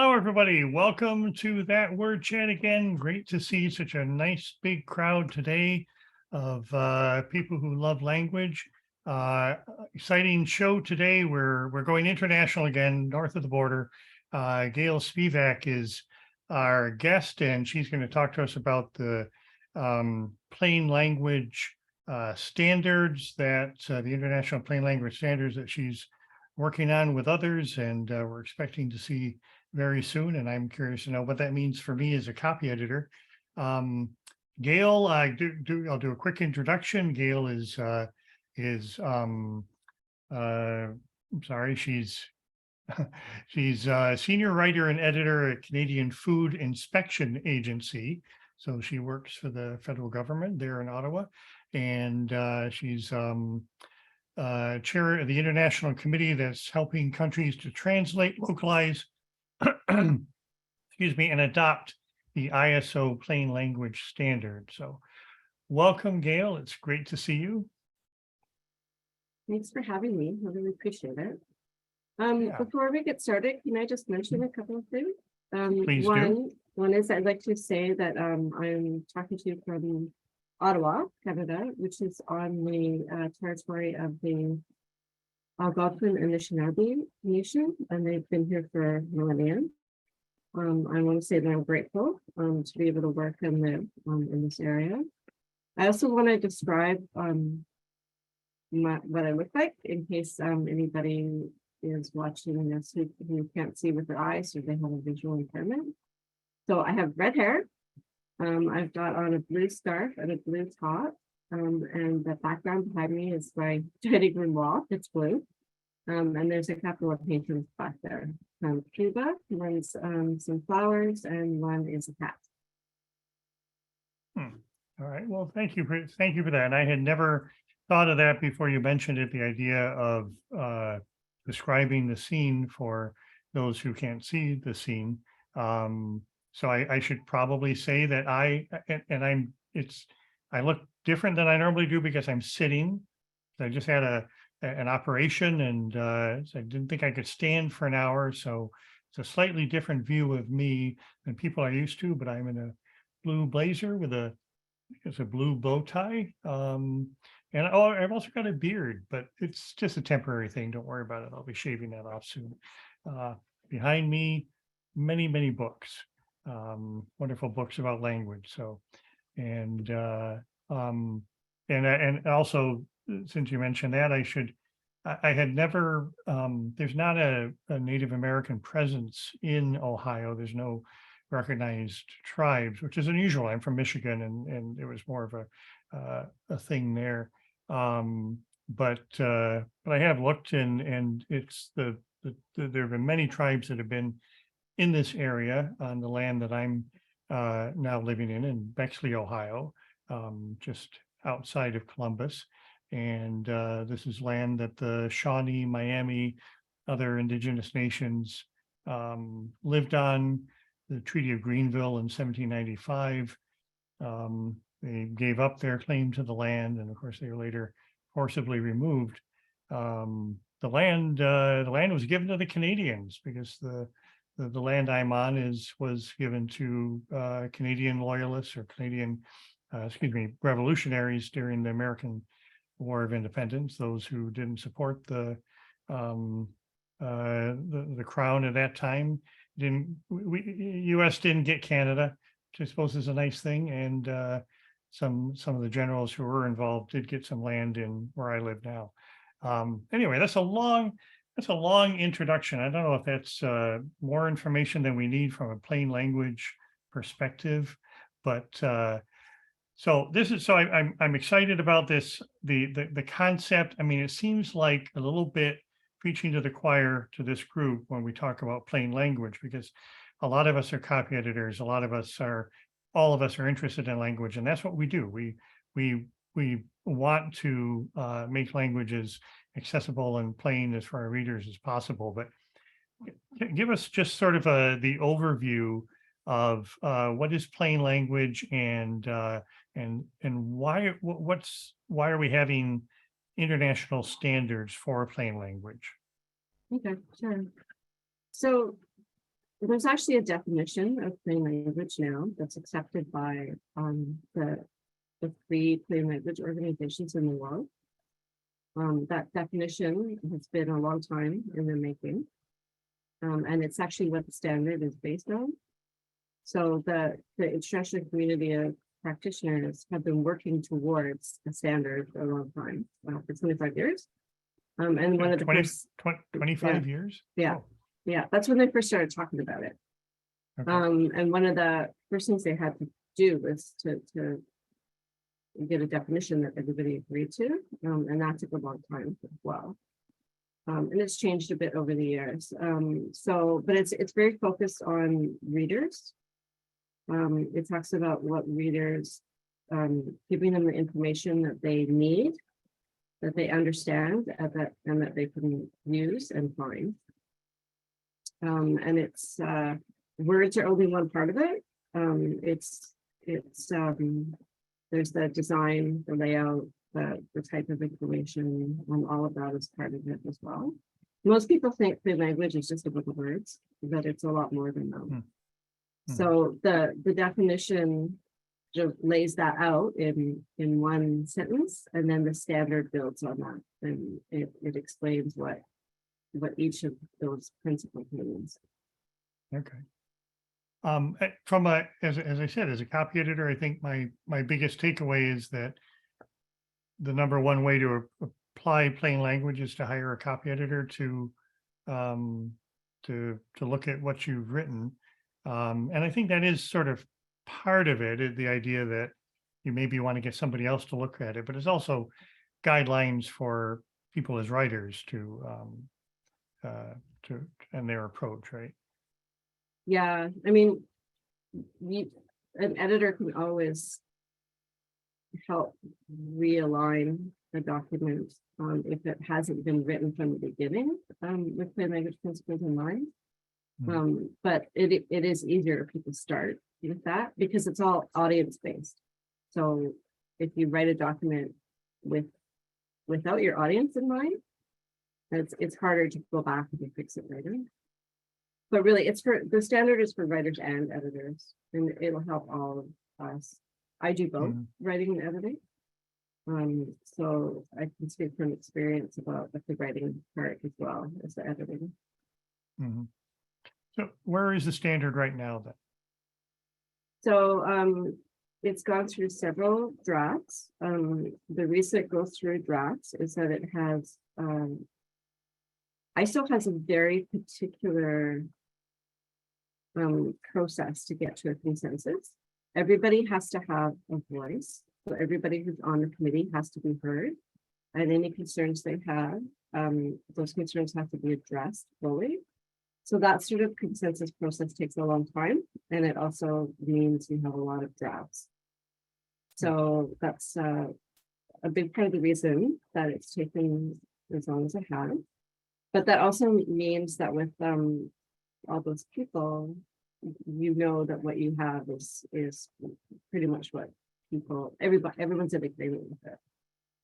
Hello, everybody. Welcome to That Word Chat again. Great to see such a nice big crowd today of people who love language. Exciting show today. We're going international again, north of the border. Gael Spivak is our guest, and she's going to talk to us about the plain language standards that the international plain language standards that she's working on with others, and we're expecting to see very soon, and I'm curious to know what that means for me as a copy editor. Gail, I'll do a quick introduction. Gail is she's she's a senior writer and editor at Canadian Food Inspection Agency. So she works for the federal government there in Ottawa, and she's chair of the international committee that's helping countries to translate, localize, excuse me, and adopt the ISO plain language standard. So welcome, Gail. It's great to see you. Thanks for having me. I really appreciate it. Before we get started, can I just mention a couple of things? Please do. One is I'd like to say that I'm talking to you from Ottawa, Canada, which is on the territory of the Algonquin and Anishinaabe Nation, and they've been here for millennia. I want to say that I'm grateful to be able to work in this area. I also want to describe what I look like in case anybody is watching this who can't see with their eyes or they have a visual impairment. So I have red hair. I've got on a blue scarf and a blue top, and the background behind me is my dining room wall. It's blue, and there's a couple of paintings back there. Cuba, one's some flowers, and one is a cat. All right. Well, thank you for that. And I had never thought of that before you mentioned it. The idea of describing the scene for those who can't see the scene. So I should probably say that I look different than I normally do because I'm sitting. I just had an operation, and so I didn't think I could stand for an hour. So it's a slightly different view of me than people are used to, but I'm in a blue blazer with it's a blue bow tie. And I've also got a beard, but it's just a temporary thing. Don't worry about it. I'll be shaving that off soon. Behind me, many, many books. Wonderful books about language. So, and also, since you mentioned that, I had never, there's not a Native American presence in Ohio. There's no recognized tribes, which is unusual. I'm from Michigan, and it was more of a thing there. But I have looked, and it's there have been many tribes that have been in this area on the land that I'm now living in Bexley, Ohio, just outside of Columbus. And this is land that the Shawnee, Miami, other indigenous nations lived on. The Treaty of Greenville in 1795. They gave up their claim to the land, and of course they were later forcibly removed. The land was given to the Canadians because the land I'm on was given to Canadian loyalists or Canadian, revolutionaries during the American War of Independence. Those who didn't support the crown at that time U.S. didn't get Canada, which I suppose is a nice thing. And some of the generals who were involved did get some land in where I live now. Anyway, that's a long introduction. I don't know if that's more information than we need from a plain language perspective, but I'm excited about this. The concept. I mean, it seems like a little bit preaching to the choir to this group when we talk about plain language, because a lot of us are copy editors. All of us are interested in language, and that's what we do. We want to make languages accessible and plain as for our readers as possible. But give us just sort of the overview of what is plain language, and why are we having international standards for plain language? Okay, sure. So There's actually a definition of plain language now that's accepted by the three plain language organizations in the world. That definition has been a long time in the making. And it's actually what the standard is based on. So the international community of practitioners have been working towards a standard for a long time, for 25 years. And one of the 20, first, 25 years? yeah. Oh, Yeah, that's when they first started talking about it. okay. And one of the first things they had to do was to get a definition that everybody agreed to, and that took a long time as well. And it's changed a bit over the years. But it's very focused on readers. It talks about what readers, giving them the information that they need, that they understand, and that they can use and find. And it's words are only one part of it. There's the design, the layout, the type of information, and all of that is part of it as well. Most people think the language is just a book of words, but it's a lot more than that. So the definition sort of lays that out in one sentence, and then the standard builds on that, and it explains what each of those principles means. Okay. As I said, as a copy editor, I think my biggest takeaway is that the number one way to apply plain language is to hire a copy editor to look at what you've written. And I think that is sort of part of it, the idea that you maybe want to get somebody else to look at it, but it's also guidelines for people as writers to and their approach, right? Yeah, I mean, an editor can always help realign the document if it hasn't been written from the beginning with plain language principles in mind. But it is easier if people start with that because it's all audience based. So if you write a document without your audience in mind, it's harder to go back and fix it later. But really, the standard is for writers and editors, and it'll help all of us. I do both writing and editing. So I can speak from experience about the writing part as well as the editing. So where is the standard right now then? So it's gone through several drafts. The reason it goes through drafts is that it has ISO has a very particular process to get to a consensus. Everybody has to have a voice. So everybody who's on the committee has to be heard. And any concerns they have, those concerns have to be addressed fully. So that sort of consensus process takes a long time. And it also means you have a lot of drafts. So that's a big part of the reason that it's taken as long as it has. But that also means that with all those people, you know that what you have is pretty much what everyone's in agreement with it.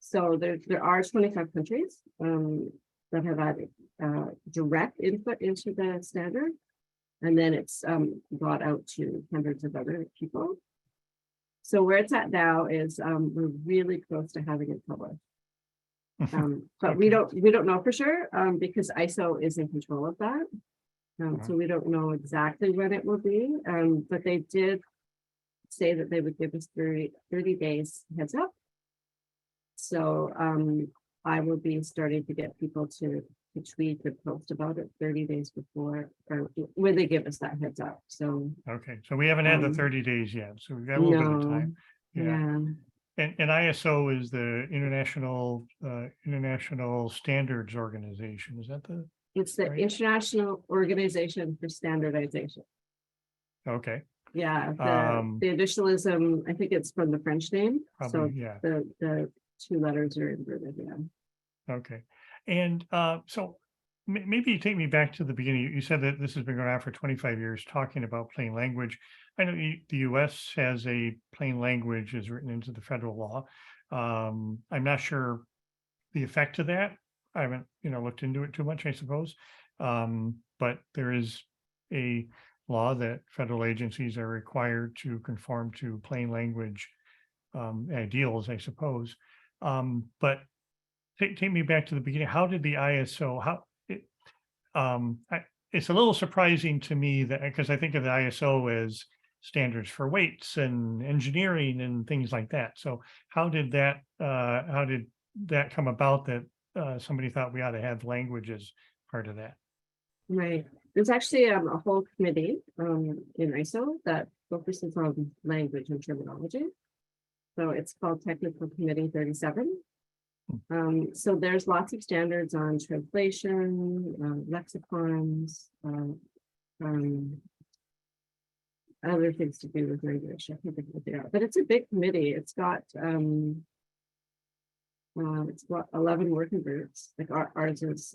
So there are 25 countries that have added direct input into the standard, and then it's brought out to hundreds of other people. So where it's at now is we're really close to having it published. But we don't know for sure because ISO is in control of that. So we don't know exactly when it will be, but they did say that they would give us 30 days heads up. So I will be starting to get people to tweet and post about it 30 days before, or when they give us that heads up. So okay, so we haven't had the 30 days yet, so we've got a little bit of time. Yeah. And ISO is the International Standards Organization. Is that the? It's the International Organization for Standardization. Okay. Yeah, the additionalism, I think it's from the French name. Probably, so yeah. The two letters are inverted, yeah. Okay. And so maybe you take me back to the beginning. You said that this has been going on for 25 years, talking about plain language. I know the US has a plain language is written into the federal law. I'm not sure the effect of that. I haven't, looked into it too much, I suppose. But there is a law that federal agencies are required to conform to plain language ideals, I suppose. But take me back to the beginning. How did the ISO, it's a little surprising to me that, because I think of the ISO as standards for weights and engineering and things like that. So how did that come about that somebody thought we ought to have language as part of that? Right. There's actually a whole committee in ISO that focuses on language and terminology. So it's called Technical Committee 37. So there's lots of standards on translation, lexicons, other things to do with language. I can't think of what they are, but it's a big committee. It's got 11 working groups. Like ours is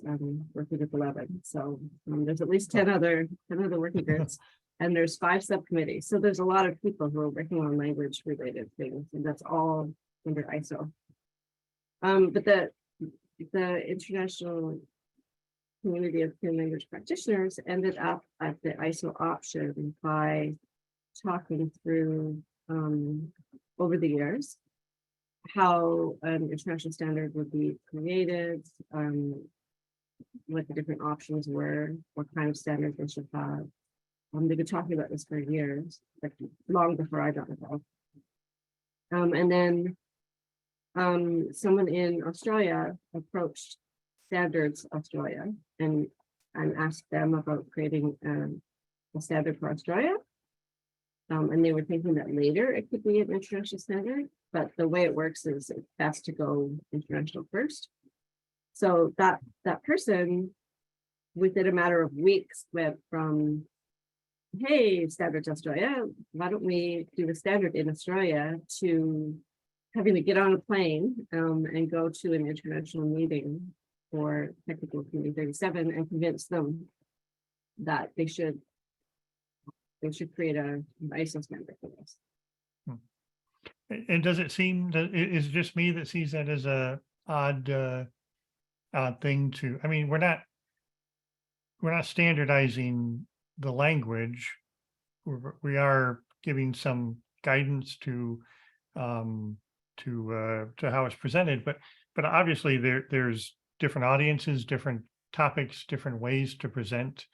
working with 11. So there's at least 10 other working groups, and there's 5 subcommittees. So there's a lot of people who are working on language related things, and that's all under ISO. But the international community of plain language practitioners ended up at the ISO option by talking through over the years how an international standard would be created, what the different options were, what kind of standards they should have. They've been talking about this for years, like long before I got involved. And then someone in Australia approached Standards Australia and asked them about creating a standard for Australia. And they were thinking that later it could be an international standard, but the way it works is it's best to go international first. So that person, within a matter of weeks, went from, hey, Standards Australia, why don't we do a standard in Australia, to having to get on a plane and go to an international meeting for Technical Committee 37 and convince them that they should create an ISO standard for this. And does it seem that is it just me that sees that as a odd thing to? I mean, we're not standardizing the language. We are giving some guidance to how it's presented, but obviously there's different audiences, different topics, different ways to present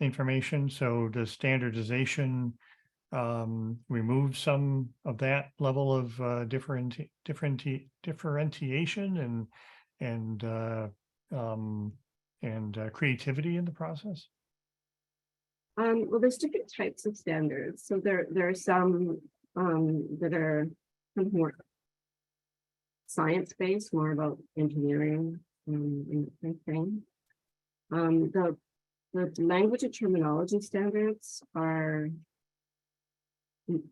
information. So does standardization remove some of that level of differentiation and creativity in the process? Well, there's different types of standards. So there are some that are kind of more science-based, more about engineering and that thing. The language and terminology standards are,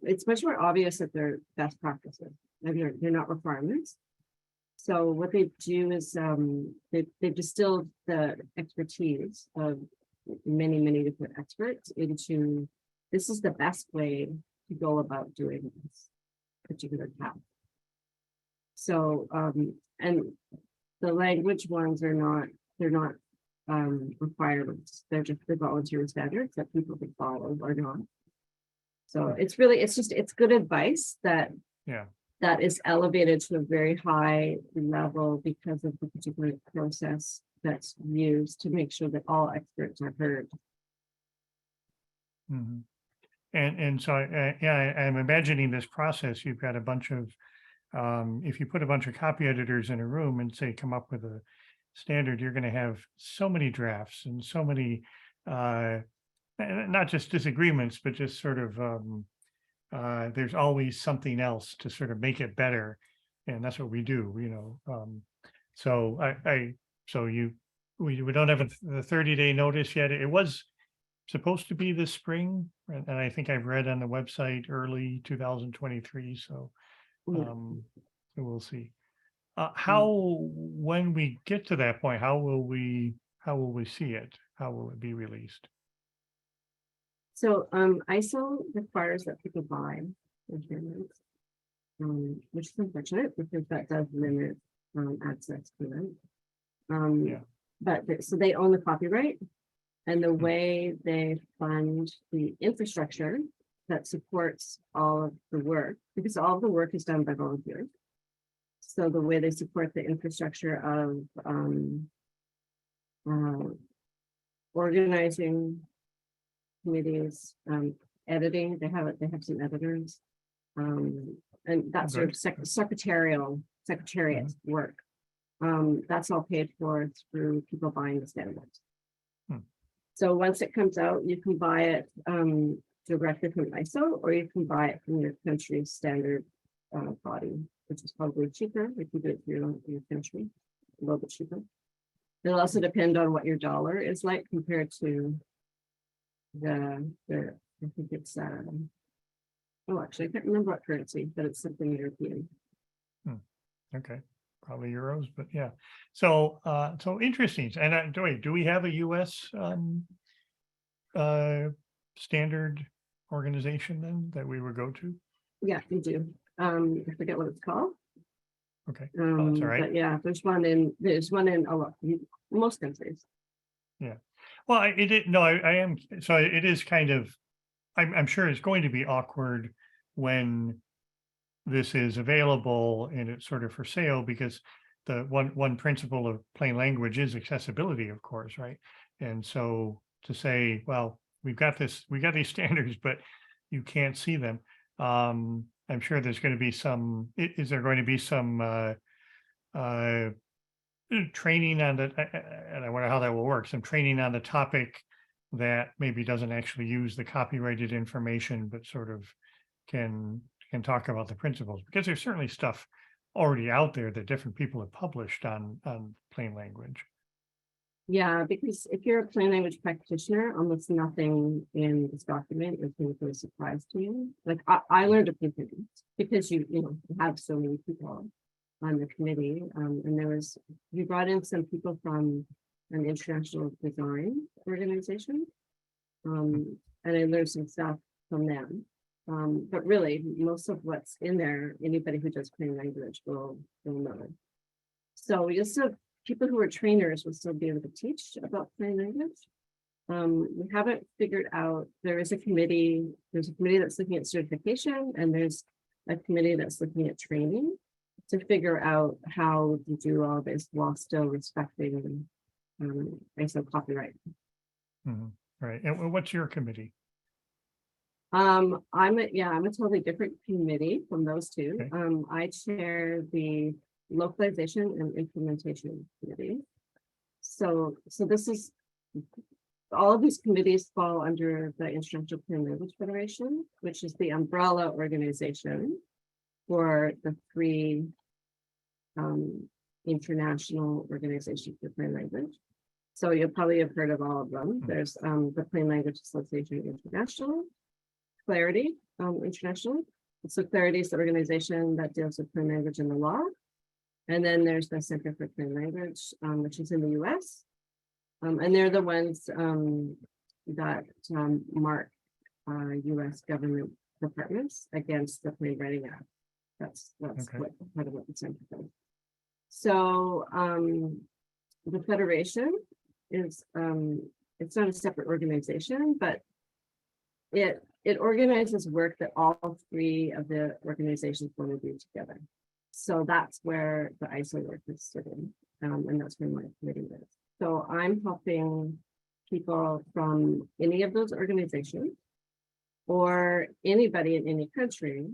it's much more obvious that they're best practices, and they're not requirements. So what they do is they've distilled the expertise of many different experts into, this is the best way to go about doing this particular task. So and the language ones are not, they're not requirements. They're just the voluntary standards that people can follow or not. So it's good advice that is elevated to a very high level because of the particular process that's used to make sure that all experts are heard. Mm-hmm. And so I'm imagining this process. You've got a bunch of if you put a bunch of copy editors in a room and say come up with a standard, you're going to have so many drafts and so many not just disagreements, but just sort of there's always something else to sort of make it better, and that's what we do, so we don't have the 30-day notice yet. It was supposed to be this spring, and I think I've read on the website early 2023. So we'll see. When we get to that point, how will we see it? How will it be released? So ISO requires that people buy insurance, which is unfortunate because that does limit access to it. But so they own the copyright. And the way they fund the infrastructure that supports all of the work, because all of the work is done by volunteers. So the way they support the infrastructure of organizing committees, editing, they have some editors, and that sort of secretariat work. That's all paid for through people buying the standards. So once it comes out, you can buy it directly from ISO, or you can buy it from your country's standard body, which is probably cheaper if you do it through your country, a little bit cheaper. It'll also depend on what your dollar is like compared to the I think it's oh, actually I can't remember what currency, but it's something European. Okay, probably euros, but yeah. So so interesting. And do we have a US standard organization then that we would go to? Yeah, we do. I forget what it's called. Okay. Oh, that's all right. But yeah, there's one in a lot, most countries. Yeah. Well, I am. So it is kind of, I'm sure it's going to be awkward when this is available and it's sort of for sale, because the one principle of plain language is accessibility, of course, right? And so to say, well, we got these standards, but you can't see them. I'm sure there's going to be some, is there going to be some training on the, and I wonder how that will work, some training on the topic that maybe doesn't actually use the copyrighted information, but sort of can talk about the principles, because there's certainly stuff already out there that different people have published on plain language. Yeah, because if you're a plain language practitioner, almost nothing in this document is going to be a surprise to you. Like I learned a few things because you have so many people on the committee, and you brought in some people from an international design organization, and I learned some stuff from them. But really, most of what's in there, anybody who does plain language will know. So we just have people who are trainers will still be able to teach about plain language. We haven't figured out, there's a committee that's looking at certification, and there's a committee that's looking at training to figure out how to do all this while still respecting ISO copyright. Right. And what's your committee? I'm a totally different committee from those two. Okay. I chair the localization and implementation committee. So this is, all of these committees fall under the International Plain Language Federation, which is the umbrella organization for the three international organizations for plain language. So you'll probably have heard of all of them. There's the Plain Language Association International, Clarity International. So Clarity is the organization that deals with plain language in the law. And then there's the Center for Plain Language, which is in the US. And they're the ones that mark US government departments against the Plain Writing Act. That's okay. Part of what the center does. So the Federation is, it's not a separate organization, but it organizes work that all three of the organizations want to do together. So that's where the ISO work is sitting, and that's where my committee is. So I'm helping people from any of those organizations or anybody in any country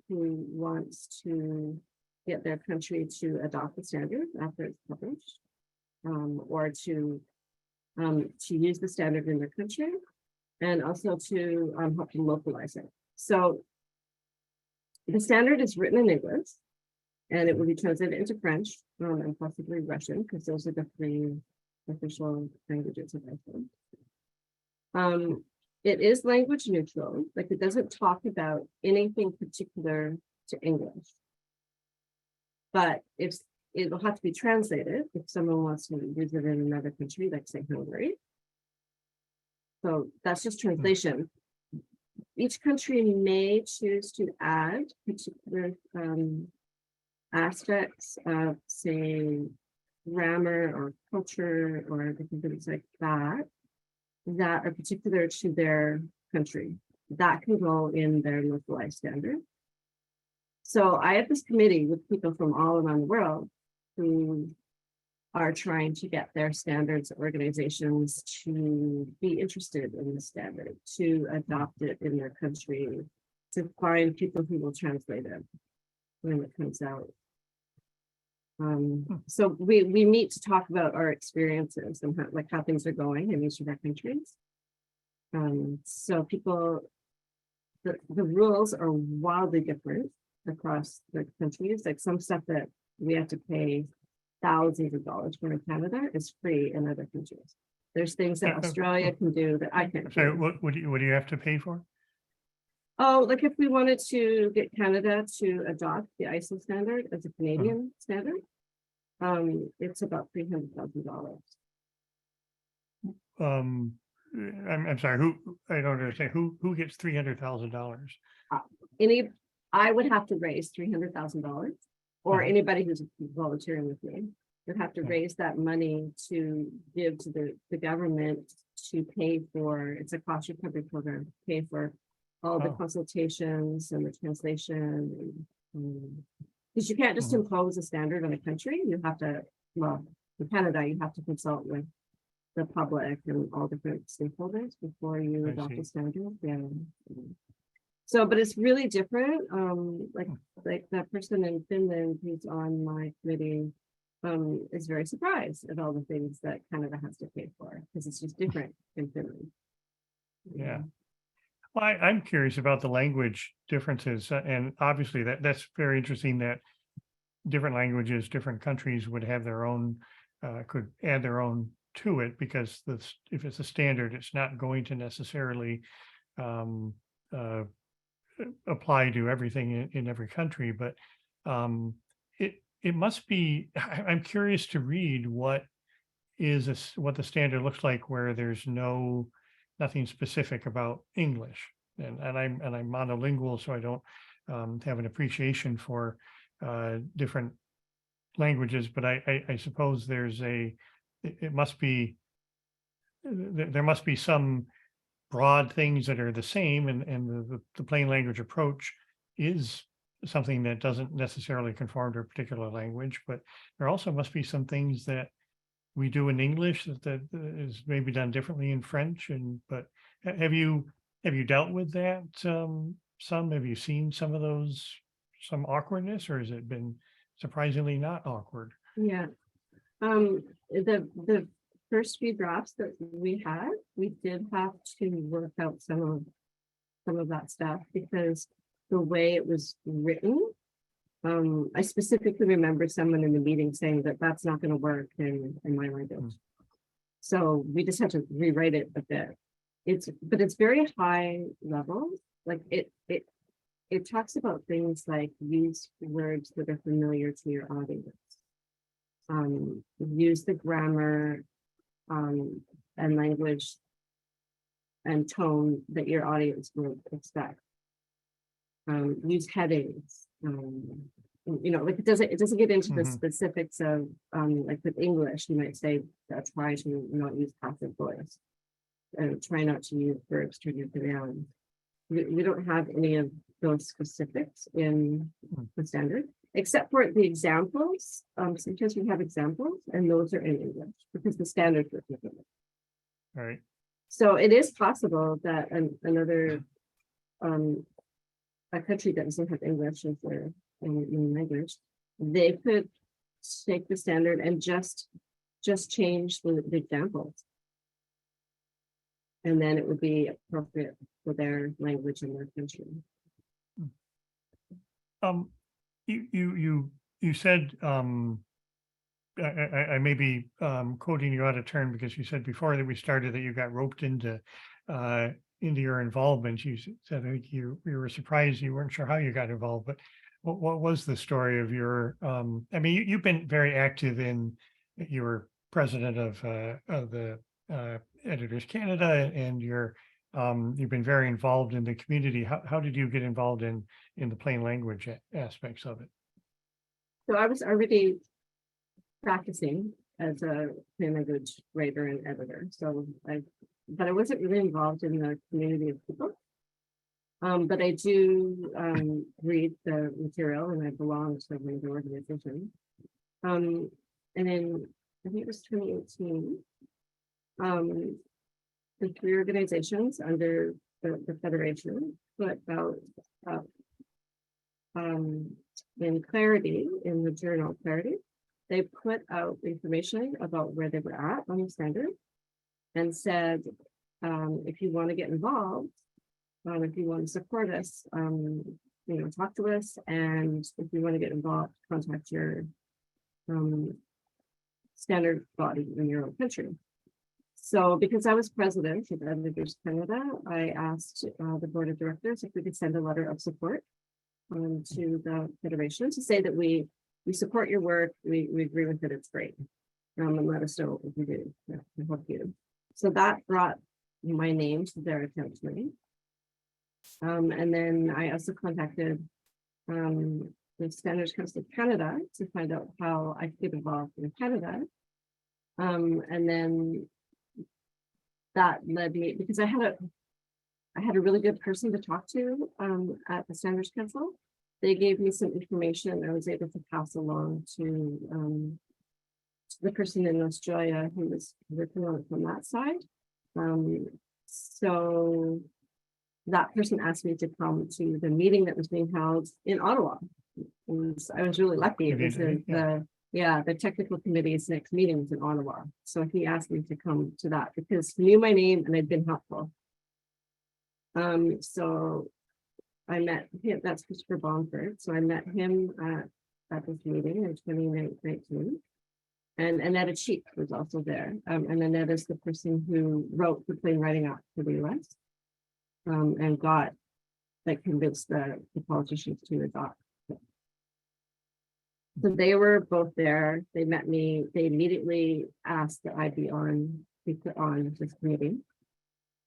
who wants to get their country to adopt the standard after it's published, or to use the standard in their country, and also to help them localize it. So the standard is written in English, and it will be translated into French and possibly Russian, because those are the three official languages of Iceland. It is language neutral, like it doesn't talk about anything particular to English. But if it will have to be translated if someone wants to use it in another country, like say Hungary. So that's just translation. Each country may choose to add particular aspects of, say, grammar or culture or different things like that. that are particular to their country. That can go in their localized standard. So I have this committee with people from all around the world who are trying to get their standards organizations to be interested in the standard, to adopt it in their country, to find people who will translate it when it comes out. So we meet to talk about our experiences and how things are going in each of our countries. So people, the rules are wildly different across the countries. Like some stuff that we have to pay thousands of dollars for in Canada is free in other countries. There's things that Australia can do that I can't So do. what do you have to pay for? Oh, like if we wanted to get Canada to adopt the ISO standard as a Canadian standard, it's about $300,000. I'm sorry, I don't understand, who gets $300,000? I would have to raise $300,000, or anybody who's volunteering with me would have to raise that money to give to the government to pay for, it's a cost recovery program, pay for all the consultations and the translation. Because you can't just impose a standard on a country. You have to, well, in Canada, you have to consult with the public and all different stakeholders before you adopt a standard. Yeah. So, but it's really different. Like that person in Finland who's on my committee is very surprised at all the things that Canada has to pay for, because it's just different in Finland. Yeah. Well, I'm curious about the language differences, and obviously that's very interesting that different languages, different countries would have their own, could add their own to it, because if it's a standard, it's not going to necessarily apply to everything in every country. But it must be, I'm curious to read what the standard looks like where there's nothing specific about English, and I'm monolingual, so I don't have an appreciation for different languages. But I suppose there must be some broad things that are the same, and the plain language approach is something that doesn't necessarily conform to a particular language. But there also must be some things that we do in English that is maybe done differently in French. But have you dealt with that? Have you seen some awkwardness, or has it been surprisingly not awkward? Yeah. The first few drafts that we had, we did have to work out some of that stuff, because the way it was written, I specifically remember someone in the meeting saying that that's not going to work in my language. So we just had to rewrite it a bit. But it's very high level. Like it talks about things like use words that are familiar to your audience. Use the grammar and language and tone that your audience would expect. Use headings. Like it doesn't get into the specifics of like with English, you might say try to not use passive voice, and try not to use verbs turning to nouns. We don't have any of those specifics in the standard, except for the examples. Sometimes we have examples, and those are in English because the standards are different. Right. So it is possible that another a country that doesn't have English as their main language, they could take the standard and just change the examples, and then it would be appropriate for their language and their country. You said, I may be quoting you out of turn, because you said before that we started that you got roped into your involvement. You said, I think you were surprised, you weren't sure how you got involved, but what was the story of your, I mean, you've been very active you were president of the Editors Canada, and you've been very involved in the community. How did you get involved in the plain language aspects of it? So I was already practicing as a plain language writer and editor. So I but I wasn't really involved in the community of people. But I do read the material, and I belong to the organization. And in, I think it was 2018, the 3 organizations under the Federation put out in Clarity, in the journal Clarity, they put out information about where they were at on the standard and said, if you want to get involved, if you want to support us, talk to us, and if you want to get involved, contact your standard body in your own country. So because I was president of Editors Canada, I asked the board of directors if we could send a letter of support to the Federation to say that we support your work, we agree with it, it's great. And let us know if you do. Yeah, I hope you. So that brought my name to their attention. And then I also contacted the Standards Council of Canada to find out how I could get involved in Canada. And then that led me, because I had a really good person to talk to at the Standards Council. They gave me some information I was able to pass along to the person in Australia who was working on it from that side. So that person asked me to come to the meeting that was being held in Ottawa. And I was really lucky. It was the technical committee's next meeting was in Ottawa. So he asked me to come to that because he knew my name and I'd been helpful. So I met him, that's Christopher Bomford. So I met him at this meeting in 2019. And Annetta Cheek was also there. And Annetta is the person who wrote the Plain Writing Act for the US and convinced the politicians to adopt. So they were both there. They met me. They immediately asked that I be put on this committee.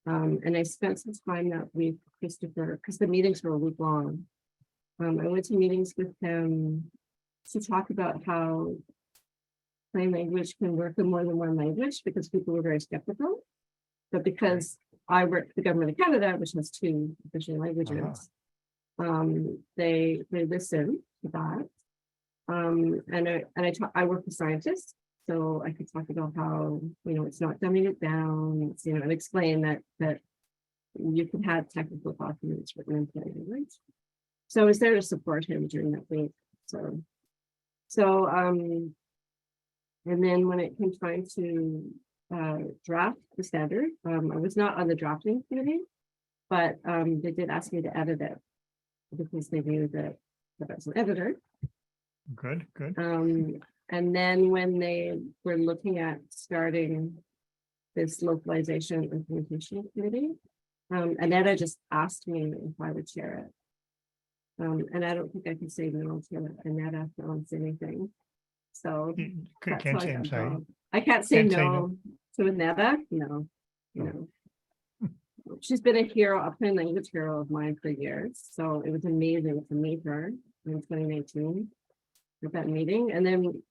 And I spent some time that week with Christopher, because the meetings were a week long. I went to meetings with him to talk about how plain language can work in more than one language, because people were very skeptical. But because I work for the government of Canada, which has 2 official languages, they listened to that. And I work with scientists, so I could talk about how, it's not dumbing it down, and explain that you can have technical documents written in plain language. So I was there to support him during that week. So and then when it came time to draft the standard, I was not on the drafting committee, but they did ask me to edit it because they knew that I was an editor. Good. And then when they were looking at starting this localization implementation committee, Annetta just asked me if I would chair it. And I don't think I can say no to Annetta wants anything. So Can't say I'm sorry. I can't say no to Annetta. No. She's been a hero, a plain language hero of mine for years. So it was amazing to meet her in 2019 at that meeting. And then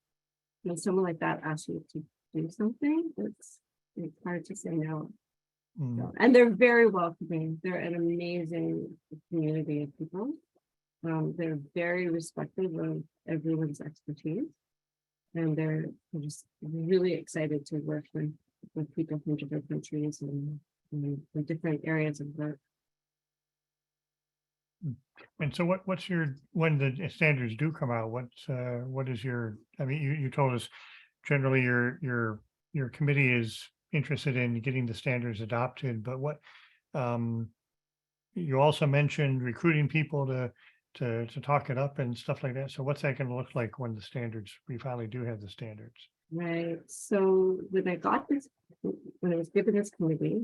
when someone like that asks you to do something, it's hard to say no. So, and they're very welcoming. They're an amazing community of people. They're very respectful of everyone's expertise. And they're just really excited to work with people from different countries and different areas of work. And so what's your, when the standards do come out, what is your, I mean, you told us generally your committee is interested in getting the standards adopted, but what, you also mentioned recruiting people to talk it up and stuff like that. So what's that going to look like when we finally do have the standards? Right. So when I was given this committee,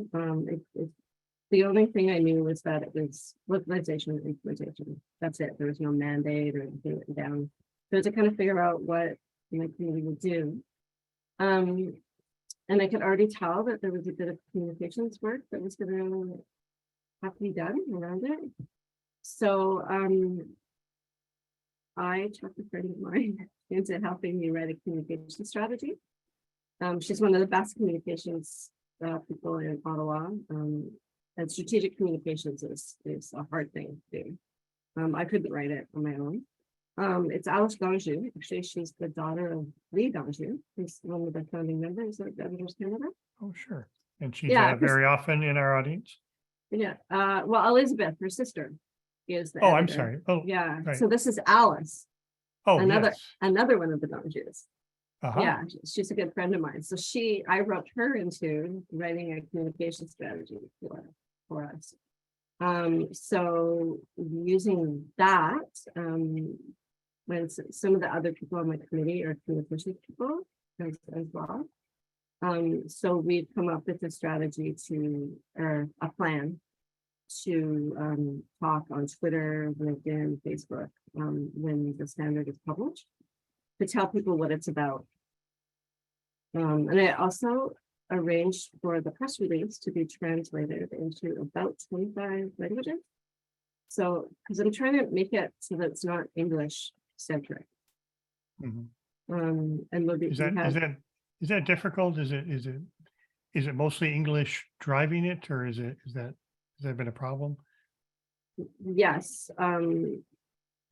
the only thing I knew was that it was localization and implementation. That's it. There was no mandate or anything written down. So to kind of figure out what my committee would do. And I could already tell that there was a bit of communications work that was going to have to be done around it. So I talked to a friend of mine into helping me write a communication strategy. She's one of the best communications people in Ottawa. And strategic communications is a hard thing to do. I couldn't write it on my own. It's Alice Danjou. Actually, she's the daughter of Lee Danjou, who's one of the founding members of Editors Canada. Oh, sure. And she's Yeah, very often in our audience. Yeah. Well, Elizabeth, her sister, is the Oh, I'm editor. sorry. Oh, Yeah. right. So this is Alice, Oh, another yes. one of the Danjous. Uh-huh. Yeah, she's a good friend of mine. So I roped her into writing a communication strategy for us. So using that, when some of the other people on my committee are communication people as well. So we've come up with a strategy or a plan to talk on Twitter, LinkedIn, Facebook, when the standard is published, to tell people what it's about. And I also arranged for the press release to be translated into about 25 languages. So, because I'm trying to make it so that it's not English centric. Mhm. And we'll be, Is that difficult? Is it mostly English driving it, or has that been a problem? Yes,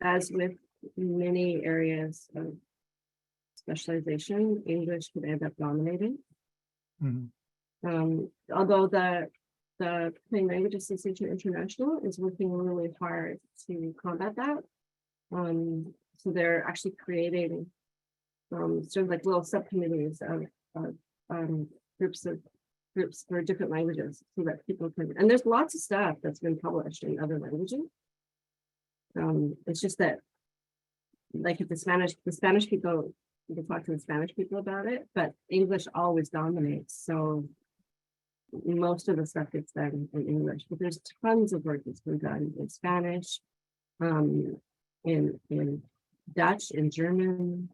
as with many areas of specialization, English could end up dominating. Mhm. Although the Plain Language Association International is working really hard to combat that. So they're actually creating sort of like little subcommittees of groups for different languages so that people can, and there's lots of stuff that's been published in other languages. It's just that, like, if the Spanish people, you can talk to the Spanish people about it, but English always dominates. So most of the stuff gets done in English, but there's tons of work that's been done in Spanish, in Dutch, in German.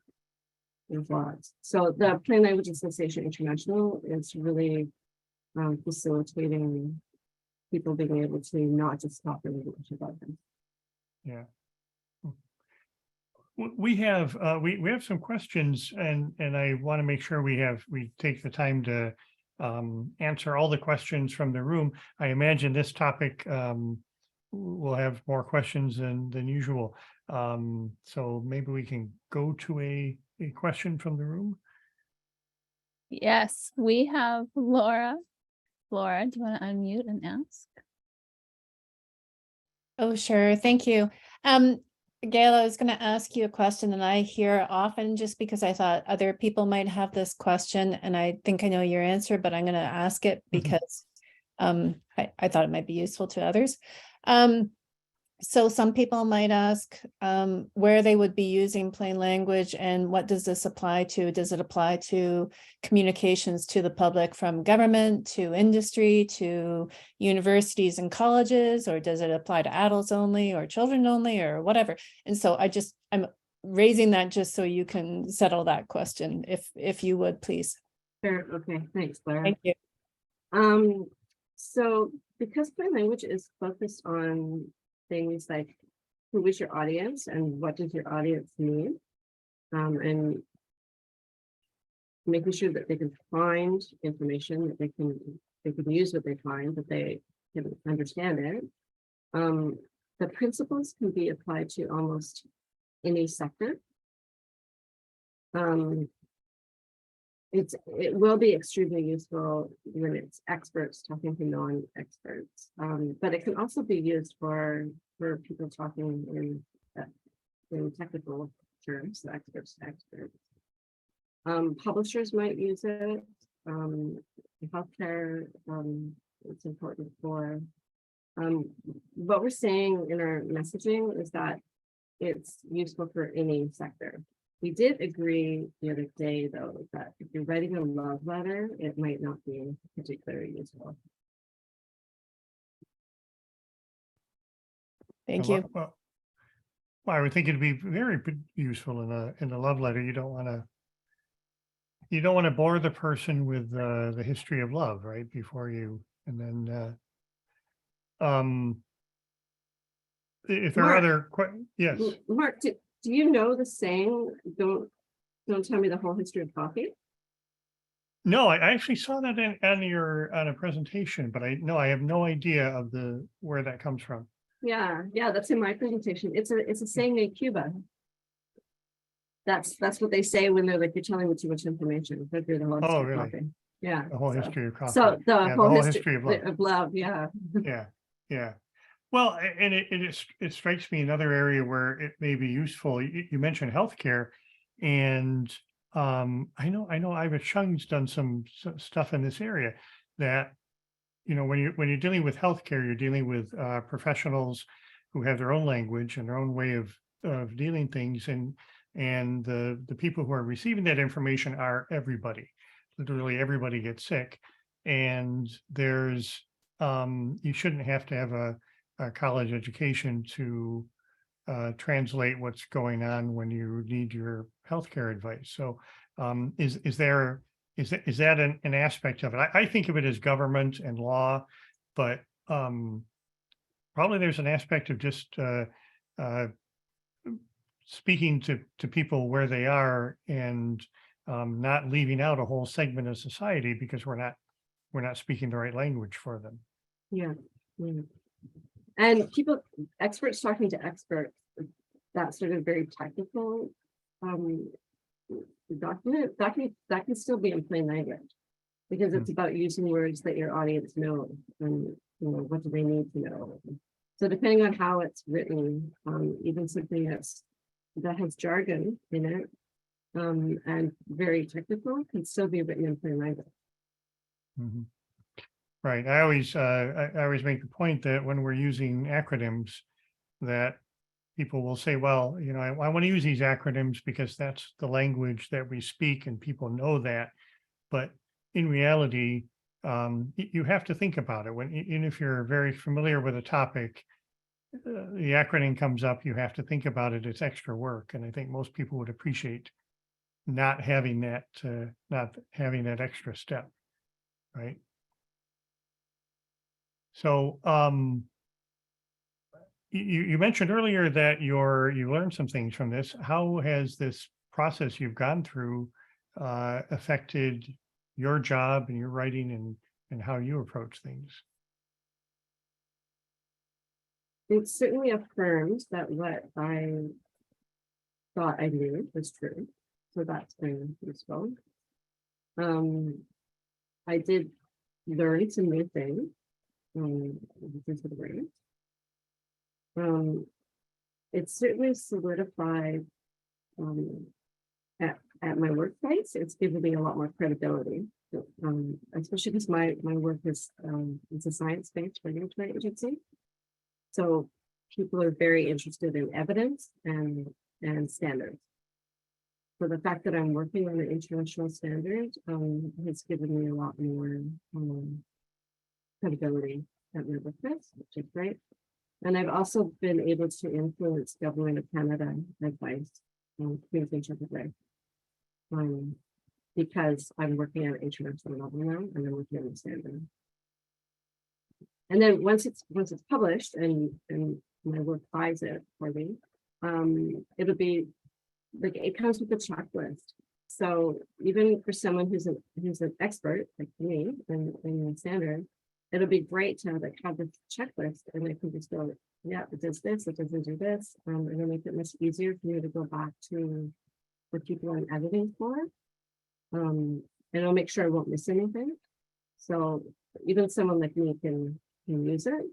There's lots. So the Plain Language Association International is really facilitating people being able to not just talk in English about them. Yeah. We have some questions, and I want to make sure we take the time to answer all the questions from the room. I imagine this topic will have more questions than usual. So maybe we can go to a question from the room. Yes, we have Laura. Laura, do you want to unmute and ask? Oh, sure. Thank you. Gail, I was going to ask you a question, and I hear often, just because I thought other people might have this question, and I think I know your answer, but I'm going to ask it because I thought it might be useful to others. So some people might ask where they would be using plain language, and what does this apply to? Does it apply to communications to the public from government to industry to universities and colleges, or does it apply to adults only or children only or whatever? And so I'm raising that just so you can settle that question, if you would, please. Sure. Okay. Thanks, Clara. Thank you. So because plain language is focused on things like who is your audience and what does your audience need, and making sure that they can find information, that they can use what they find, that they can understand it. The principles can be applied to almost any sector. It will be extremely useful when it's experts talking to non-experts, but it can also be used for people talking in technical terms, so experts to experts. Publishers might use it. Healthcare, it's important for. What we're saying in our messaging is that it's useful for any sector. We did agree the other day, though, that if you're writing a love letter, it might not be particularly useful. Thank you. Well, I would think it'd be very useful in a love letter. You don't want to bore the person with the history of love, right? Before you, and then if there are other yes. Mark, do you know the saying, don't tell me the whole history of coffee? No, I actually saw that on a presentation, but I have no idea of where that comes from. Yeah, that's in my presentation. It's a saying in Cuba. That's what they say when they're like, you're telling me too much information. But you're the whole Oh, history of really? coffee. Yeah. The whole so- history of coffee. So the Yeah, whole history of love. of love, yeah. Yeah, yeah. Well, and it strikes me another area where it may be useful. You mentioned healthcare, and I know Iva Chung's done some stuff in this area that, when you're dealing with healthcare, you're dealing with professionals who have their own language and their own way of dealing things, and the people who are receiving that information are everybody. Literally everybody gets sick, and you shouldn't have to have a college education to translate what's going on when you need your healthcare advice. So is that an aspect of it? I think of it as government and law, but probably there's an aspect of just speaking to people where they are, and not leaving out a whole segment of society because we're not speaking the right language for them. Yeah. And experts talking to experts, that sort of very technical document that can still be in plain language, because it's about using words that your audience knows, and what do they need to know. So depending on how it's written, even something that has jargon in it, and very technical, can still be written in plain language. Mhm. Right. I always make the point that when we're using acronyms, that people will say, well, I want to use these acronyms because that's the language that we speak and people know that. But in reality, you have to think about it. Even if you're very familiar with a topic, the acronym comes up, you have to think about it. It's extra work. And I think most people would appreciate not having that extra step. Right. So you mentioned earlier that you learned some things from this. How has this process you've gone through affected your job and your writing and how you approach things? It certainly affirms that what I thought I knew was true. So that's been useful. I did learn some new things. It certainly solidified at my workplace. It's given me a lot more credibility, especially because my work is it's a science-based regulatory agency. So people are very interested in evidence and standards. So the fact that I'm working on an international standard has given me a lot more credibility at my workplace, which is great. And I've also been able to influence Government of Canada advice on communication with way, because I'm working at an international level now, and I'm working on the standard. And then once it's published and my work buys it for me, it'll be like, it comes with a checklist. So even for someone who's an expert like me in the standard, it'll be great to have this checklist, and I can just go, yeah, it does this, it doesn't do this. And it'll make it much easier for me to go back to the people I'm editing for. And I'll make sure I won't miss anything. So even someone like me can use it.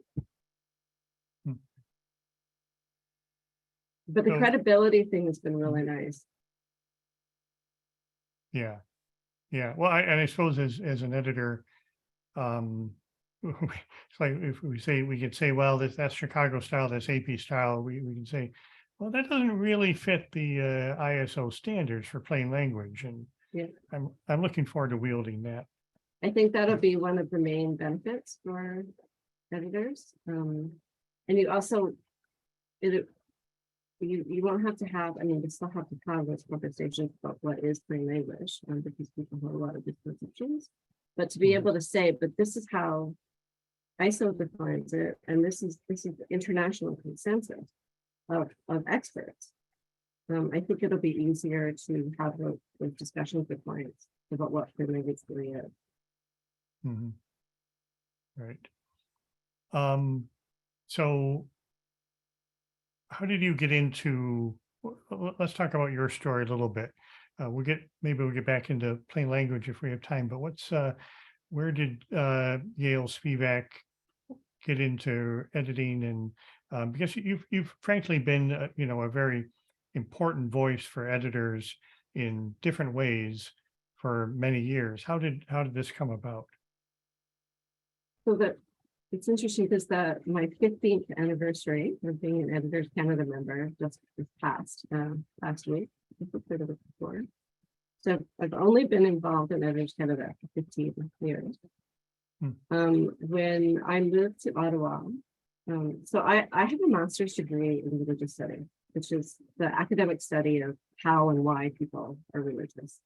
But the credibility thing has been really nice. Yeah. Yeah. Well, I suppose as an editor, it's like if we could say, well, that's Chicago style, that's AP style, we can say, well, that doesn't really fit the ISO standards for plain language. And yeah, I'm looking forward to wielding that. I think that'll be one of the main benefits for editors. And you also, you won't have to have, I mean, you still have to have those conversations about what is plain language, because people have a lot of misconceptions. But to be able to say, but this is how ISO defines it, and this is the international consensus of experts. I think it'll be easier to have those discussions with clients about what her language really is. Mhm. Right. So how did you get into, let's talk about your story a little bit. Maybe we'll get back into plain language if we have time, but where did Gael Spivak get into editing? And because you've frankly been, a very important voice for editors in different ways for many years. How did this come about? So that it's interesting because my 15th anniversary of being an Editors Canada member just passed last week. I think I've heard of it before. So I've only been involved in Editors Canada for 15 years. When I moved to Ottawa, so I have a master's degree in religious studies, which is the academic study of how and why people are religious.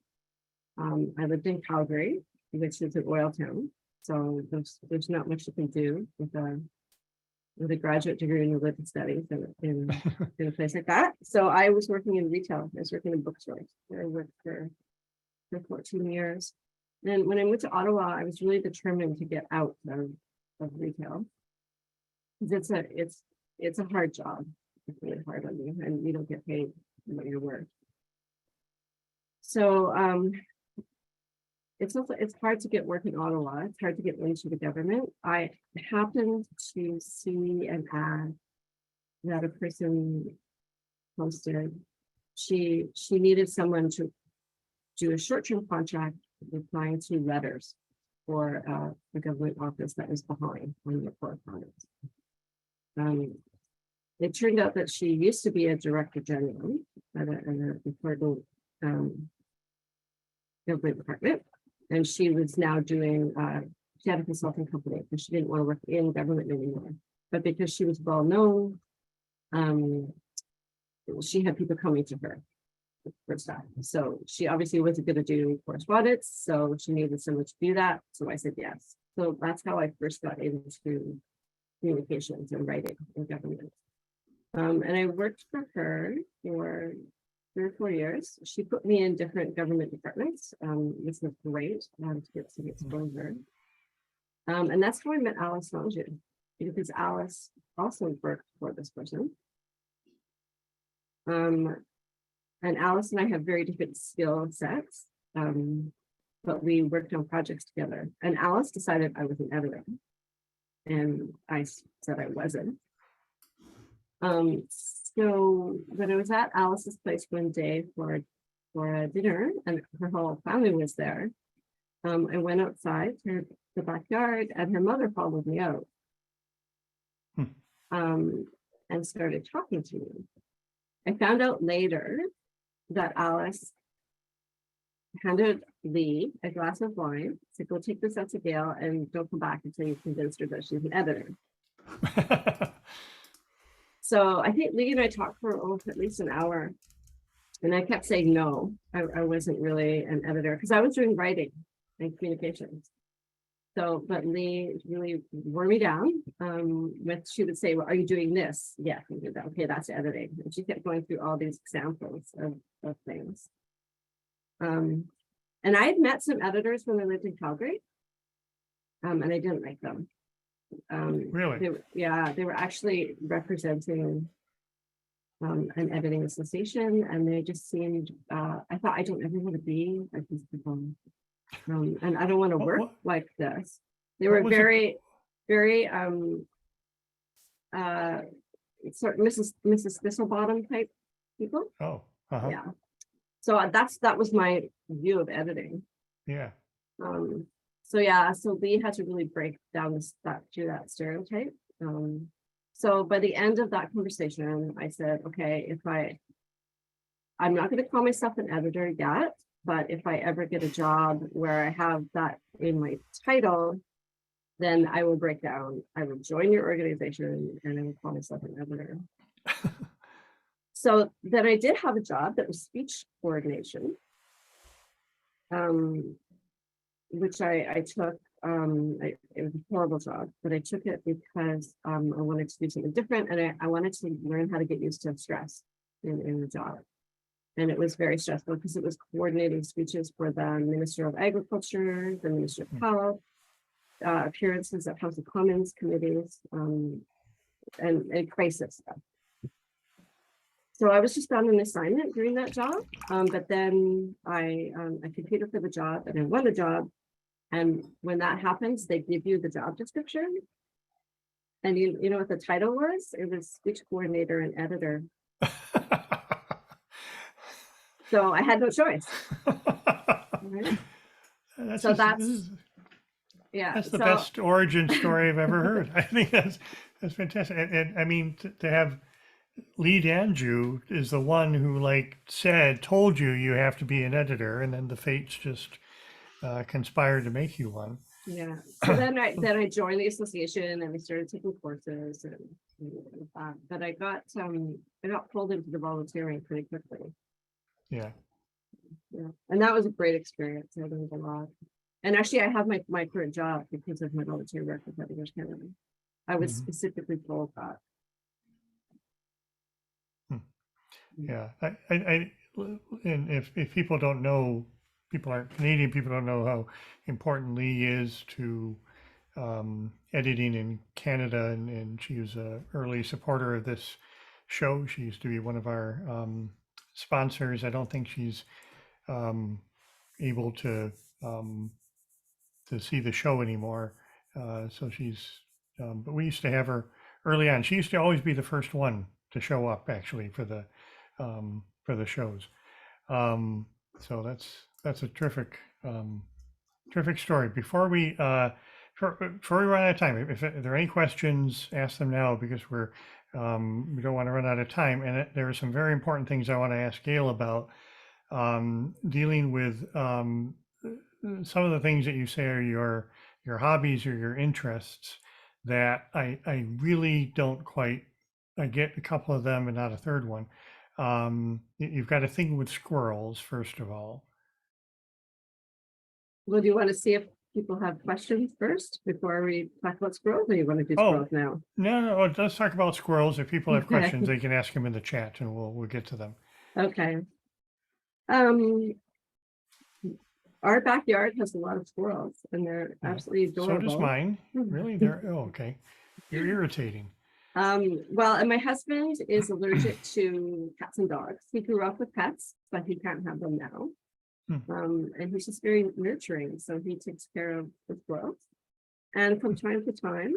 I lived in Calgary, which is an oil town. So there's not much you can do with a graduate degree in religious studies in a place like that. So I was working in retail. I was working in bookstores. I worked for 14 years. And when I moved to Ottawa, I was really determined to get out of retail. It's a hard job. It's really hard on you, and you don't get paid what you're worth. So it's hard to get work in Ottawa. It's hard to get into the government. I happened to see an ad that a person posted. She needed someone to do a short-term contract replying to letters for the government office that was behind on the correspondence. It turned out that she used to be a director general at an important government department. And she was now doing, she had a consulting company because she didn't want to work in government anymore. But because she was well known, she had people coming to her for stuff. So she obviously wasn't going to do correspondence. So she needed someone to do that. So I said yes. So that's how I first got into communications and writing in government. And I worked for her for 3 or 4 years. She put me in different government departments, which was great to get some exposure. And that's how I met Alice Longier, because Alice also worked for this person. And Alice and I have very different skill sets, but we worked on projects together. And Alice decided I was an editor, and I said I wasn't. So when I was at Alice's place one day for a dinner, and her whole family was there, I went outside to the backyard, and her mother followed me out, and started talking to me. I found out later that Alice handed Lee a glass of wine, said, "Go take this out to Gail, and don't come back until you've convinced her that she's an editor." So I think Lee and I talked for at least an hour, and I kept saying no, I wasn't really an editor because I was doing writing and communications. So, but Lee really wore me down. She would say, "Well, are you doing this?" "Yeah, I did that." "Okay, that's editing." And she kept going through all these examples of things. And I had met some editors when I lived in Calgary, and I didn't like them. Really? They were actually representing an editing association, and they just seemed, I thought, I don't ever want to be like these people, and I don't want to work like this. They were very sort of Mrs. Thistlebottom type people. Oh, yeah. So that was my view of editing. Yeah. So Lee had to really break down that stereotype. So by the end of that conversation, I said, okay, I'm not going to call myself an editor yet, but if I ever get a job where I have that in my title, then I will break down. I will join your organization and I will call myself an editor. So then I did have a job that was speech coordination, which I took. It was a horrible job, but I took it because I wanted to do something different, and I wanted to learn how to get used to stress in the job. And it was very stressful because it was coordinating speeches for the Minister of Agriculture, the Minister of Health, appearances at House of Commons committees, and crisis stuff. So I was just on an assignment doing that job, but then I competed for the job and I won the job. And when that happens, they give you the job description. And you know what the title was? It was speech coordinator and editor. So I had no choice. Right? So that's the best origin story I've ever heard. I think that's fantastic. And I mean, to have Lee Danju is the one who told you have to be an editor, and then the fates just conspired to make you one. Yeah. So then I joined the association and I started taking courses but I got pulled into the volunteering pretty quickly. Yeah. Yeah. And that was a great experience. I learned a lot. And actually I have my current job because of my volunteer work with Editors Canada. I was specifically told that. Yeah. And if people don't know, Canadian people don't know how important Lee is to editing in Canada, and she was an early supporter of this show. She used to be one of our sponsors. I don't think she's able to see the show anymore. So she's, but we used to have her early on. She used to always be the first one to show up, actually, for the shows. So that's a terrific story. Before we run out of time, if there are any questions, ask them now, because we don't want to run out of time. And there are some very important things I want to ask Gail about, dealing with some of the things that you say are your hobbies or your interests that I really don't quite. I get a couple of them and not a third one. You've got a thing with squirrels, first of all. Well, do you want to see if people have questions first before we talk about squirrels, or you want to do squirrels now? No, let's talk about squirrels. If people have questions, they can ask them in the chat and we'll get to them. Okay. Our backyard has a lot of squirrels and they're absolutely adorable. So does mine. Really? Okay. You're irritating. Well, and my husband is allergic to cats and dogs. He grew up with pets, but he can't have them now. And he's just very nurturing. So he takes care of the squirrels. And from time to time,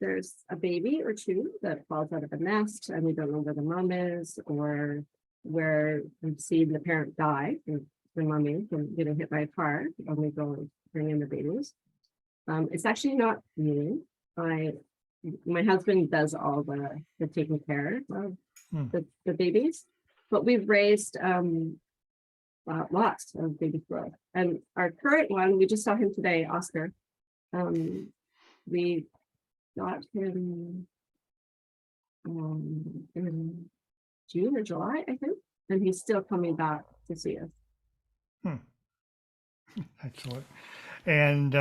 there's a baby or two that falls out of a nest and we don't know where the mom is, or where we've seen the parent die, the mommy, from getting hit by a car when we go and bring in the babies. It's actually not me. My husband does all the taking care of the babies, but we've raised lots of baby squirrels. And our current one, we just saw him today, Oscar. We got him in June or July, I think, and he's still coming back to see us. Excellent. And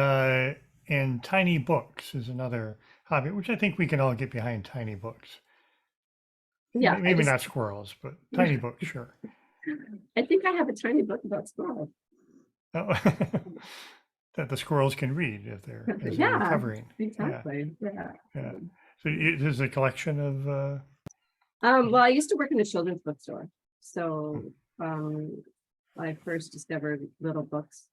tiny books is another hobby, which I think we can all get behind. Tiny books. Yeah, maybe not squirrels, but tiny books, sure. I think I have a tiny book about squirrels. Oh, that the squirrels can read as they're recovering. Exactly. Yeah. So there's a collection of. Well, I used to work in a children's bookstore, so I first discovered little books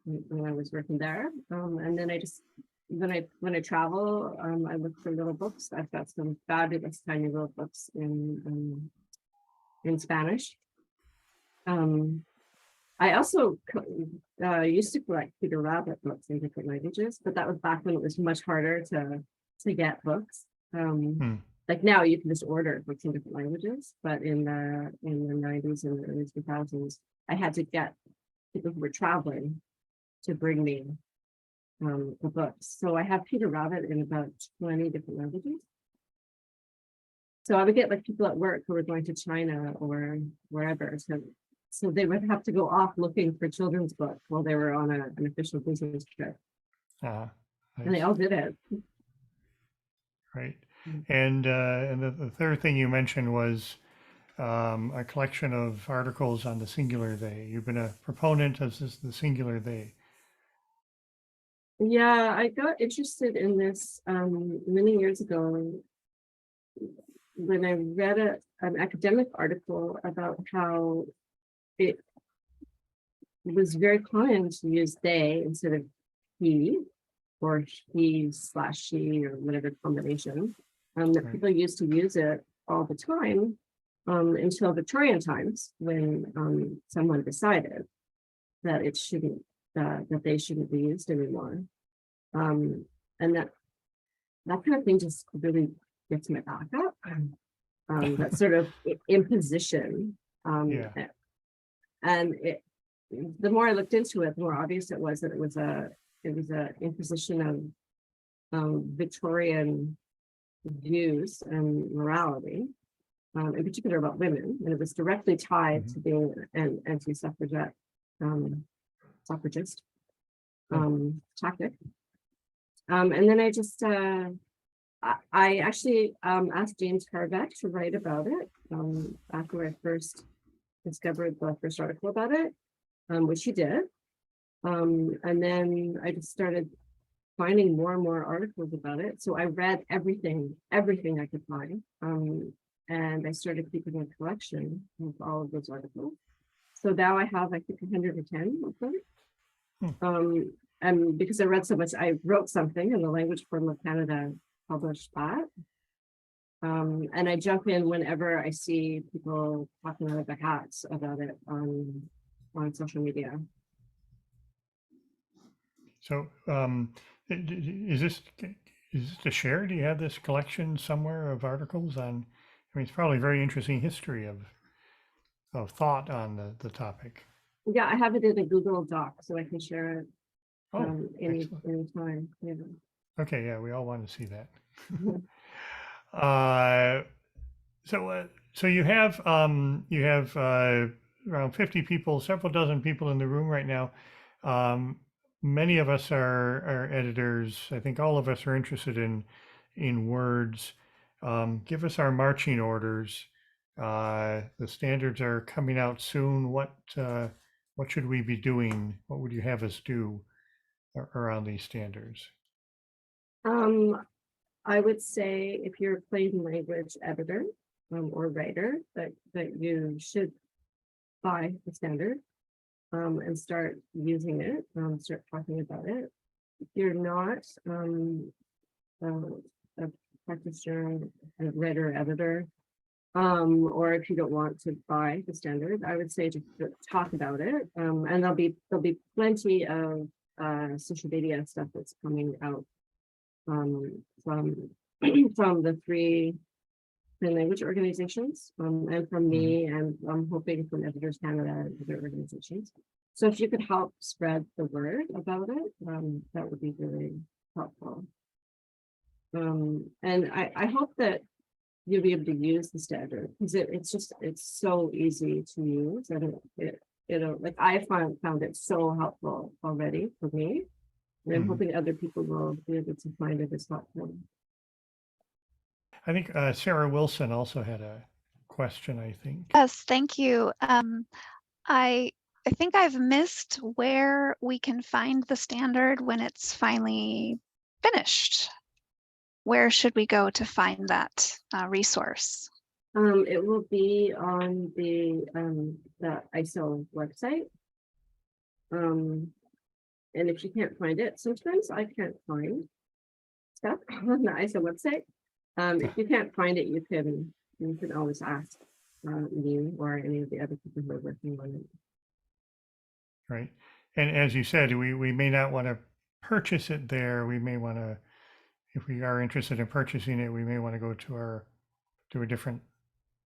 when I was working there, and then I just when I travel, I look for little books. I've got some fabulous tiny little books in Spanish. I also used to collect Peter Rabbit books in different languages, but that was back when it was much harder to get books. Like now you can just order books in different languages, but in the 90s and the early 2000s, I had to get people who were traveling to bring me the books. So I have Peter Rabbit in about 20 different languages. So I would get like people at work who were going to China or wherever. So they would have to go off looking for children's books while they were on an official business trip. Nice. And they all did it. Right. And the third thing you mentioned was a collection of articles on the singular they. You've been a proponent of the singular they. Yeah, I got interested in this many years ago when I read an academic article about how it was very common to use they instead of he, or he/she, or whatever combination, that Right. people used to use it all the time until Victorian times, when someone decided that it shouldn't, that they shouldn't be used anymore. And that kind of thing just really gets my back up. That sort of imposition. Yeah. And the more I looked into it, the more obvious it was that it was a imposition of Victorian views and morality, in particular about women, and it was directly tied to being an anti-suffragette suffragist tactic. And then I just I actually asked James Carbeck to write about it after I first discovered the first article about it, which he did. And then I just started finding more and more articles about it. So I read everything I could find. And I started keeping a collection of all of those articles. So now I have, I think, 110 of them. And because I read so much, I wrote something, and the Language Forum of Canada published that. And I jump in whenever I see people talking out of their hats about it on social media. So is this to share? Do you have this collection somewhere of articles on? I mean, it's probably a very interesting history of thought on the topic. Yeah, I have it in a Google Doc, so I can share it Excellent. anytime. Yeah. Okay, yeah, we all want to see that. Mhm. So you have around 50 people, several dozen people in the room right now. Many of us are editors. I think all of us are interested in words. Give us our marching orders. The standards are coming out soon. What should we be doing? What would you have us do around these standards? I would say if you're a plain language editor or writer, that you should buy the standard and start using it, start talking about it. If you're not a practitioner, a writer, editor, or if you don't want to buy the standard, I would say just talk about it. And there'll be plenty of social media stuff that's coming out from from the three language organizations, and from me, and I'm hoping from Editors Canada and other organizations. So if you could help spread the word about it, that would be really helpful. And I hope that you'll be able to use the standard, because it's so easy to use, and like I found it so helpful already for me. And I'm hoping other people will be able to find it as helpful. I think Sarah Wilson also had a question, I think. Yes, thank you. I think I've missed where we can find the standard when it's finally finished. Where should we go to find that resource? It will be on the ISO website. And if you can't find it, sometimes I can't find stuff on the ISO website. If you can't find it, you can always ask me or any of the other people who are working on it. Right. And as you said, we may not want to purchase it there. We may want to, if we are interested in purchasing it, we may want to go to a different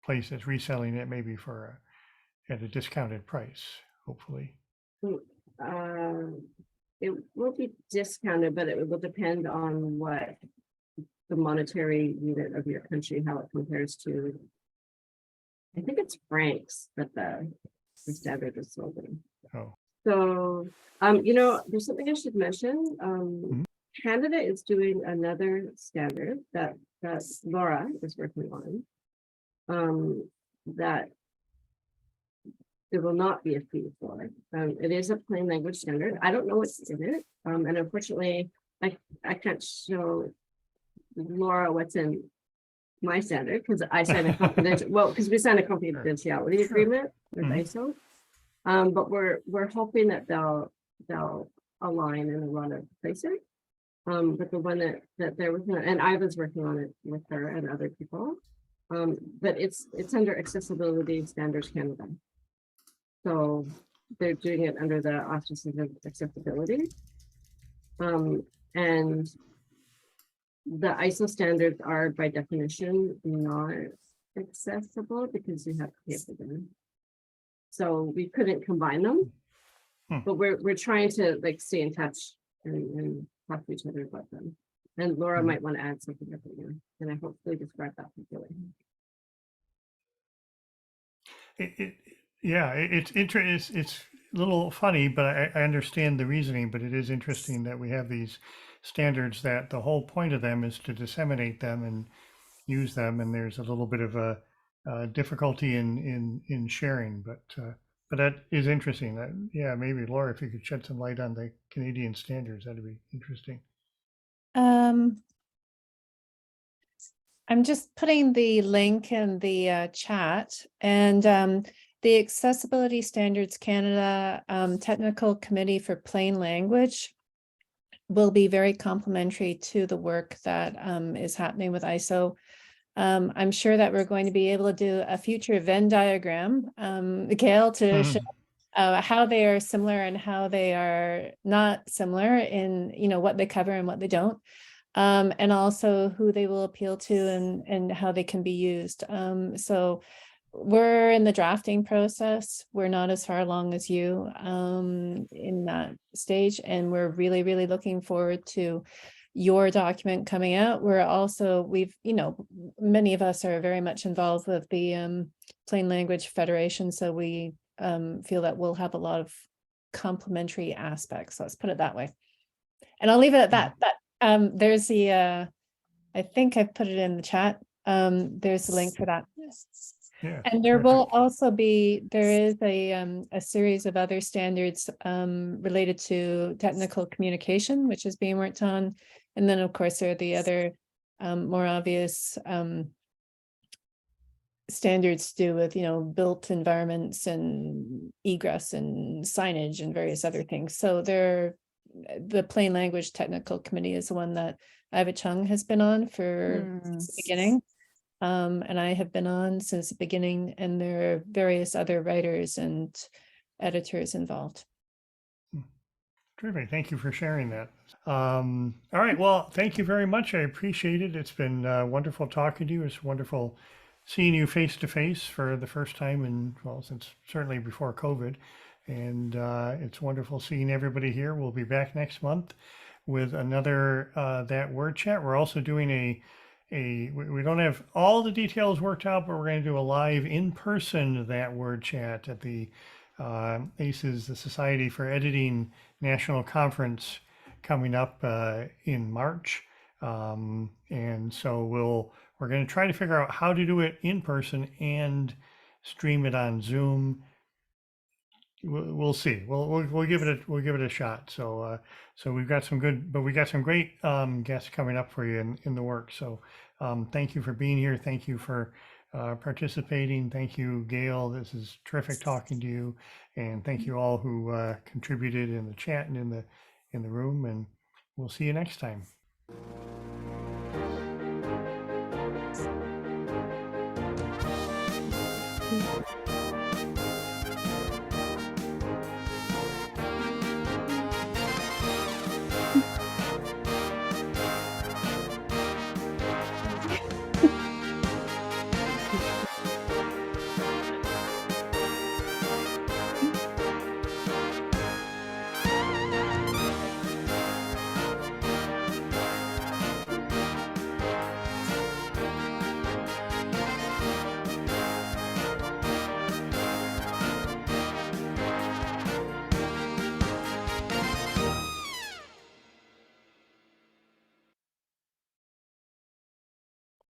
place that's reselling it, maybe at a discounted price, hopefully. It will be discounted, but it will depend on what the monetary unit of your country, how it compares to, I think it's francs that the standard is sold in. Oh. So, there's something I should mention. Canada is doing another standard that Laura is working on. that there will not be a fee for it. It is a plain language standard. I don't know what's in it. And unfortunately, I can't show Laura what's in my standard because I signed a confidential, well, because we signed a confidentiality Sure. agreement with Mhm. ISO. But we're hoping that they'll align in a lot of places. But the one that they're working on, and I was working on it with her and other people. But it's under Accessibility Standards Canada. So they're doing it under the auspices of accessibility. And the ISO standards are by definition not accessible because you have to pay for them. So we couldn't combine them, but we're trying to like stay in touch and talk to each other about them. And Laura might want to add something up here, and I hopefully describe that properly. It's a little funny, but I understand the reasoning, but it is interesting that we have these standards that the whole point of them is to disseminate them and use them. And there's a little bit of a difficulty in sharing, but that is interesting. Yeah, maybe Laura, if you could shed some light on the Canadian standards, that'd be interesting. I'm just putting the link in the chat, and the Accessibility Standards Canada Technical Committee for Plain Language will be very complementary to the work that is happening with ISO. I'm sure that we're going to be able to do a future Venn diagram, Gail, to show how they are similar and how they are not similar in, you know, what they cover and what they don't. And also who they will appeal to and how they can be used. So we're in the drafting process. We're not as far along as you in that stage. And we're really, really looking forward to your document coming out. We've, you know, many of us are very much involved with the Plain Language Federation. So we feel that we'll have a lot of complementary aspects. Let's put it that way. And I'll leave it at that. There's the, I think I've put it in the chat. There's the link for that. Yeah, And there terrific. will also be, there is a series of other standards related to technical communication, which is being worked on. And then of course, there are the other more obvious standards to do with, you know, built environments and egress and signage and various other things. So the Plain Language Technical Committee is the one that Iva Chung has been on for the beginning. And I have been on since the beginning, and there are various other writers and editors involved. Terrific. Thank you for sharing that. All right. Well, thank you very much. I appreciate it. It's been wonderful talking to you. It's wonderful seeing you face to face for the first time in, well, since certainly before COVID. And it's wonderful seeing everybody here. We'll be back next month with another That Word Chat. We're also doing we don't have all the details worked out, but we're going to do a live in-person That Word Chat at the ACES, the Society for Editing National Conference, coming up in March. And so we're going to try to figure out how to do it in person and stream it on Zoom. We'll see. We'll give it a shot. So we've got some great guests coming up for you in the work. So thank you for being here. Thank you for participating. Thank you, Gail. This is terrific talking to you, and thank you all who contributed in the chat and in the room. And we'll see you next time.